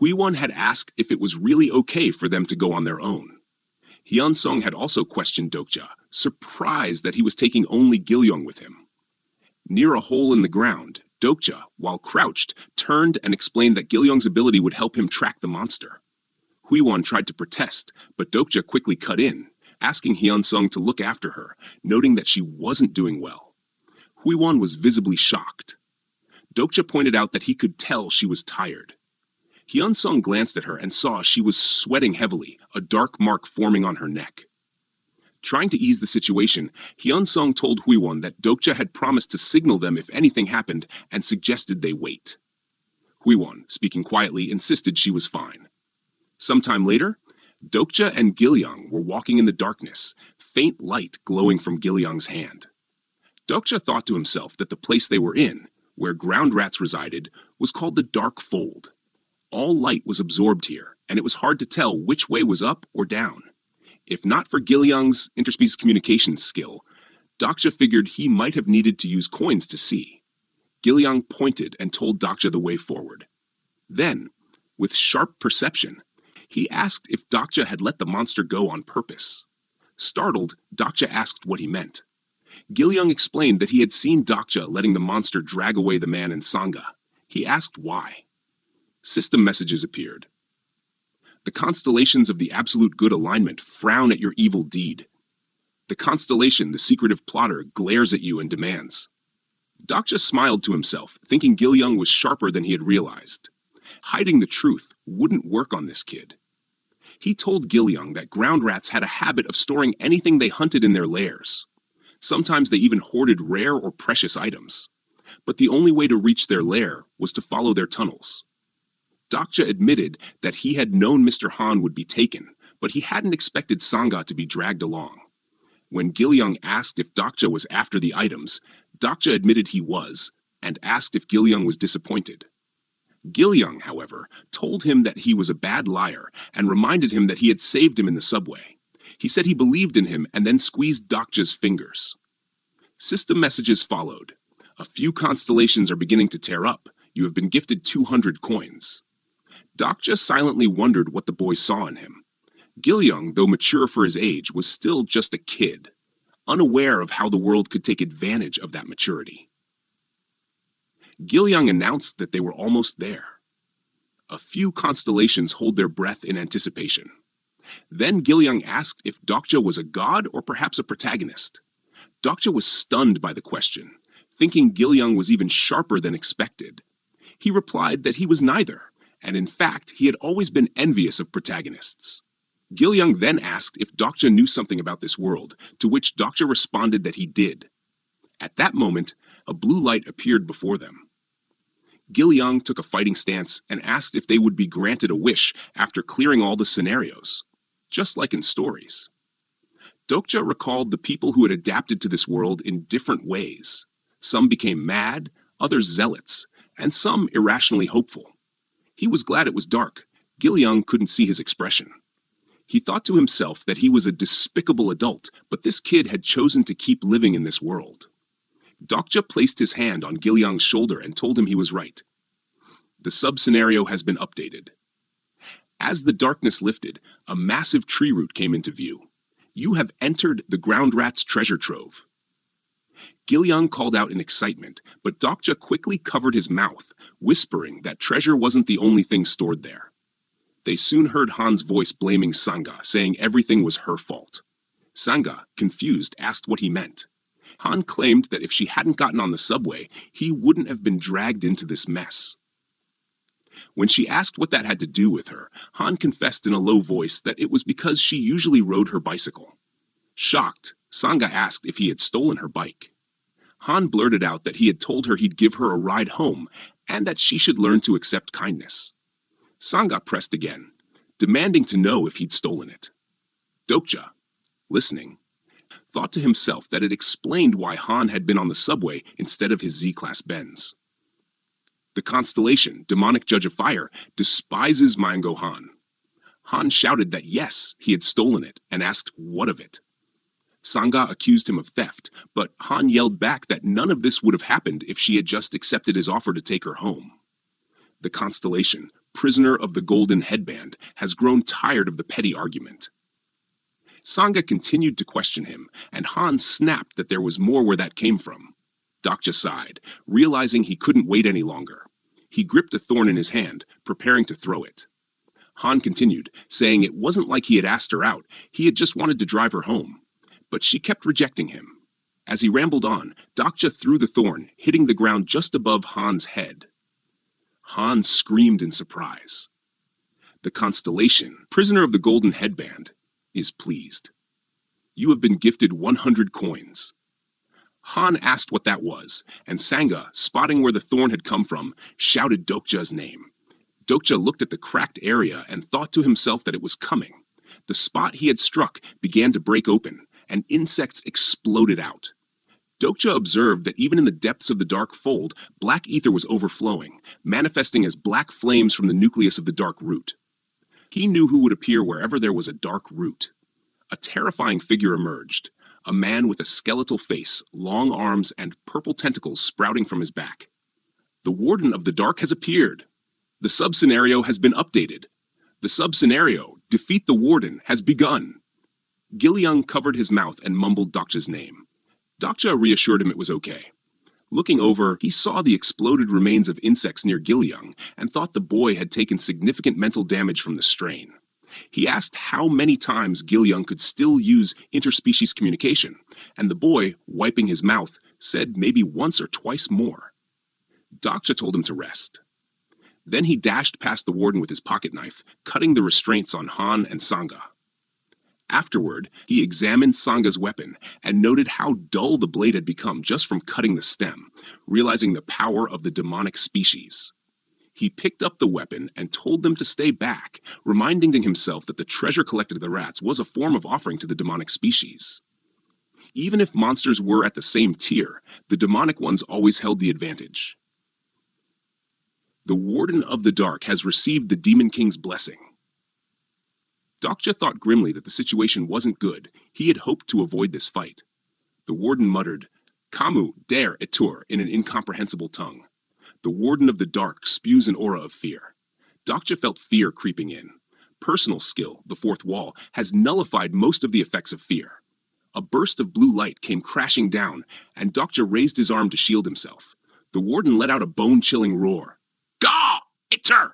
Huiwon had asked if it was really okay for them to go on their own. Hyun-sung had also questioned Dokja, surprised that he was taking only Gilyong with him. Near a hole in the ground, Dokja, while crouched, turned and explained that Gilyong's ability would help him track the monster. Huiwon tried to protest, but Dokja quickly cut in, asking Hyun-sung to look after her, noting that she wasn't doing well. Huiwon was visibly shocked. Dokja pointed out that he could tell she was tired. Hyun-sung glanced at her and saw she was sweating heavily, a dark mark forming on her neck. Trying to ease the situation, Hyun-sung told Huiwon that Dokja had promised to signal them if anything happened and suggested they wait. Huiwon, speaking quietly, insisted she was fine. Sometime later, Dokja and Gilyong were walking in the darkness, faint light glowing from Gilyong's hand. Dokja thought to himself that the place they were in, where ground rats resided, was called the Dark Fold. All light was absorbed here, and it was hard to tell which way was up or down. If not for Gilyong's interspecies communications skill, Dokja figured he might have needed to use coins to see. Gilyong pointed and told Dokja the way forward. Then, with sharp perception, he asked if Dokja had let the monster go on purpose. Startled, Dokja asked what he meant. Gilyong explained that he had seen Dokja letting the monster drag away the man in Sangha. He asked why. System messages appeared. The constellations of the absolute good alignment frown at your evil deed. The constellation, the secretive plotter, glares at you and demands. Dokja smiled to himself, thinking Gilyong was sharper than he had realized. Hiding the truth wouldn't work on this kid. He told Gilyong that ground rats had a habit of storing anything they hunted in their lairs. Sometimes they even hoarded rare or precious items. But the only way to reach their lair was to follow their tunnels. Dokja admitted that he had known Mr. Han would be taken, but he hadn't expected Sangha to be dragged along. When Gilyong asked if Dokja was after the items, Dokja admitted he was, and asked if Gilyong was disappointed. Gilyong, however, told him that he was a bad liar and reminded him that he had saved him in the subway. He said he believed in him and then squeezed Dokja's fingers. System messages followed. A few constellations are beginning to tear up. You have been gifted 200 coins. Dokja silently wondered what the boy saw in him. Gilyong, though mature for his age, was still just a kid, unaware of how the world could take advantage of that maturity. Gilyong announced that they were almost there. A few constellations hold their breath in anticipation. Then Gilyong asked if Dokja was a god or perhaps a protagonist. Dokja was stunned by the question, thinking Gilyong was even sharper than expected. He replied that he was neither, and in fact, he had always been envious of protagonists. Gilyong then asked if Dokja knew something about this world, to which Dokja responded that he did. At that moment, a blue light appeared before them. Gilyong took a fighting stance and asked if they would be granted a wish after clearing all the scenarios, just like in stories. Dokja recalled the people who had adapted to this world in different ways. Some became mad, others zealots, and some irrationally hopeful. He was glad it was dark. Gilyong couldn't see his expression. He thought to himself that he was a despicable adult, but this kid had chosen to keep living in this world. Dokja placed his hand on Gilyong's shoulder and told him he was right. The sub-scenario has been updated. As the darkness lifted, a massive tree root came into view. You have entered the ground rat's treasure trove. Gilyong called out in excitement, but Dokja quickly covered his mouth, whispering that treasure wasn't the only thing stored there. They soon heard Han's voice blaming Sangha, saying everything was her fault. Sangha, confused, asked what he meant. Han claimed that if she hadn't gotten on the subway, he wouldn't have been dragged into this mess. When she asked what that had to do with her, Han confessed in a low voice that it was because she usually rode her bicycle. Shocked, Sangha asked if he had stolen her bike. Han blurted out that he had told her he'd give her a ride home and that she should learn to accept kindness. Sangha pressed again, demanding to know if he'd stolen it. Dokja, listening, thought to himself that it explained why Han had been on the subway instead of his Z-Class Benz. The constellation, demonic judge of fire, despises Mango Han. Han shouted that yes, he had stolen it, and asked what of it. Sangha accused him of theft, but Han yelled back that none of this would have happened if she had just accepted his offer to take her home. The constellation, prisoner of the golden headband, has grown tired of the petty argument. Sangha continued to question him, and Han snapped that there was more where that came from. Dokja sighed, realizing he couldn't wait any longer. He gripped a thorn in his hand, preparing to throw it. Han continued, saying it wasn't like he had asked her out, he had just wanted to drive her home. But she kept rejecting him. As he rambled on, Dokja threw the thorn, hitting the ground just above Han's head. Han screamed in surprise. The constellation, prisoner of the golden headband, is pleased. You have been gifted 100 coins. Han asked what that was, and Sangha, spotting where the thorn had come from, shouted Dokja's name. Dokja looked at the cracked area and thought to himself that it was coming. The spot he had struck began to break open, and insects exploded out. Dokja observed that even in the depths of the dark fold, black ether was overflowing, manifesting as black flames from the nucleus of the dark root. He knew who would appear wherever there was a dark root. A terrifying figure emerged, a man with a skeletal face, long arms, and purple tentacles sprouting from his back. The Warden of the Dark has appeared. The sub-scenario has been updated. The sub-scenario, Defeat the Warden, has begun. Gilyoung covered his mouth and mumbled Dokja's name. Dokja reassured him it was okay. Looking over, he saw the exploded remains of insects near Gilyoung and thought the boy had taken significant mental damage from the strain. He asked how many times Gilyoung could still use interspecies communication, and the boy, wiping his mouth, said maybe once or twice more. Dokja told him to rest. Then he dashed past the warden with his pocket knife, cutting the restraints on Han and Sangha. Afterward, he examined Sangha's weapon and noted how dull the blade had become just from cutting the stem, realizing the power of the demonic species. He picked up the weapon and told them to stay back, reminding himself that the treasure collected of the rats was a form of offering to the demonic species. Even if monsters were at the same tier, the demonic ones always held the advantage. The Warden of the Dark has received the Demon King's blessing. Dokja thought grimly that the situation wasn't good. He had hoped to avoid this fight. The warden muttered, "Kamu der etur," in an incomprehensible tongue. The Warden of the Dark spews an aura of fear. Dokja felt fear creeping in. Personal skill, the fourth wall, has nullified most of the effects of fear. A burst of blue light came crashing down, and Dokja raised his arm to shield himself. The warden let out a bone-chilling roar. "Ga! Etur!"